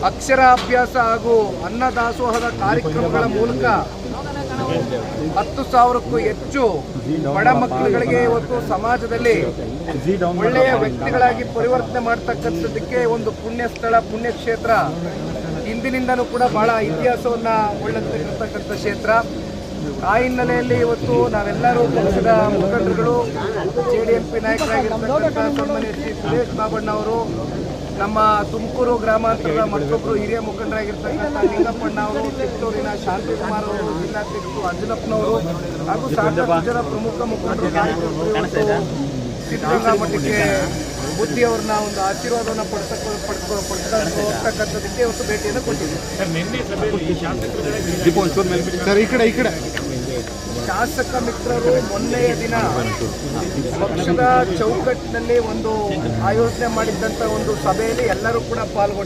ಅಕ್ಷರಾಭ್ಯಾಸ ಹಾಗೂ ಅನ್ನದಾಸೋಹದ ಕಾರ್ಯಕ್ರಮಗಳ ಮೂಲಕ 10,000ಕ್ಕೂ ಹೆಚ್ಚು ಬಡ ಮಕ್ಕಳುಗಳಿಗೆ ಇವತ್ತು ಸಮಾಜದಲ್ಲಿ ಒಳ್ಳೆಯ ವ್ಯಕ್ತಿಗಳಾಗಿ ಪರಿವರ್ತನೆ ಮಾಡ್ತಕ್ಕಂಥದ್ದಕ್ಕೆ ಒಂದು ಪುಣ್ಯ ಸ್ಥಳ, ಪುಣ್ಯಕ್ಷೇತ್ರ, ಹಿಂದಿನಿಂದನೂ ಕೂಡ ಬಹಳ ಇತಿಹಾಸವನ್ನ ಒಳ್ಳೆದಿರತಕ್ಕಂಥ ಕ್ಷೇತ್ರ. ಆ ಹಿನ್ನೆಲೆಯಲ್ಲಿ ಇವತ್ತು ನಾವೆಲ್ಲರೂ ಪಕ್ಷದ ಮುಖಂಡರುಗಳು, JDMP ನಾಯಕರಾಗಿರ್ತಕ್ಕಂಥ ಸನ್ಮಾನ್ಯ ಶ್ರೀ ಸುರೇಶ್ ಬಾಬಣ್ಣ ಅವರು, ನಮ್ಮ ತುಮಕೂರು ಗ್ರಾಮಾಂತರದ ಮತ್ತೊಬ್ಬರು ಹಿರಿಯ ಮುಖಂಡರಾಗಿರ್ತಕ್ಕಂಥ ಲಿಂಗಪ್ಪಣ್ಣ ಅವರು, ಚಿತ್ತೂರಿನ ಶಾಂತಿಕುಮಾರ್ ಅವರು, ಜಿಲ್ಲಾಧ್ಯಕ್ಷರು ಅರ್ಜುನಪ್ಪನವರು ಹಾಗೂ ಸಾರ್ವಜನಿಕರ ಪ್ರಮುಖ ಮುಖಂಡರು ಸಿದ್ಧಗಂಗಾ ಮಠಕ್ಕೆ ಬುದ್ಧಿ ಅವ್ರನ್ನ ಒಂದು ಆಶೀರ್ವಾದವನ್ನು ಪಡ್ತಕ್ಕಂಥದ್ದಕ್ಕೆ ಇವತ್ತು ಭೇಟಿಯನ್ನು ಕೊಟ್ಟಿದ್ದೀವಿ. ಶಾಸಕ ಮಿತ್ರರು ಮೊನ್ನೆಯ ದಿನ ಪಕ್ಷದ ಚೌಕಟ್ಟಿನಲ್ಲಿ ಒಂದು ಆಯೋಜನೆ ಮಾಡಿದ್ದಂಥ ಒಂದು ಸಭೆಯಲ್ಲಿ ಎಲ್ಲರೂ ಕೂಡ ಪಾಲ್ಗೊಂಡು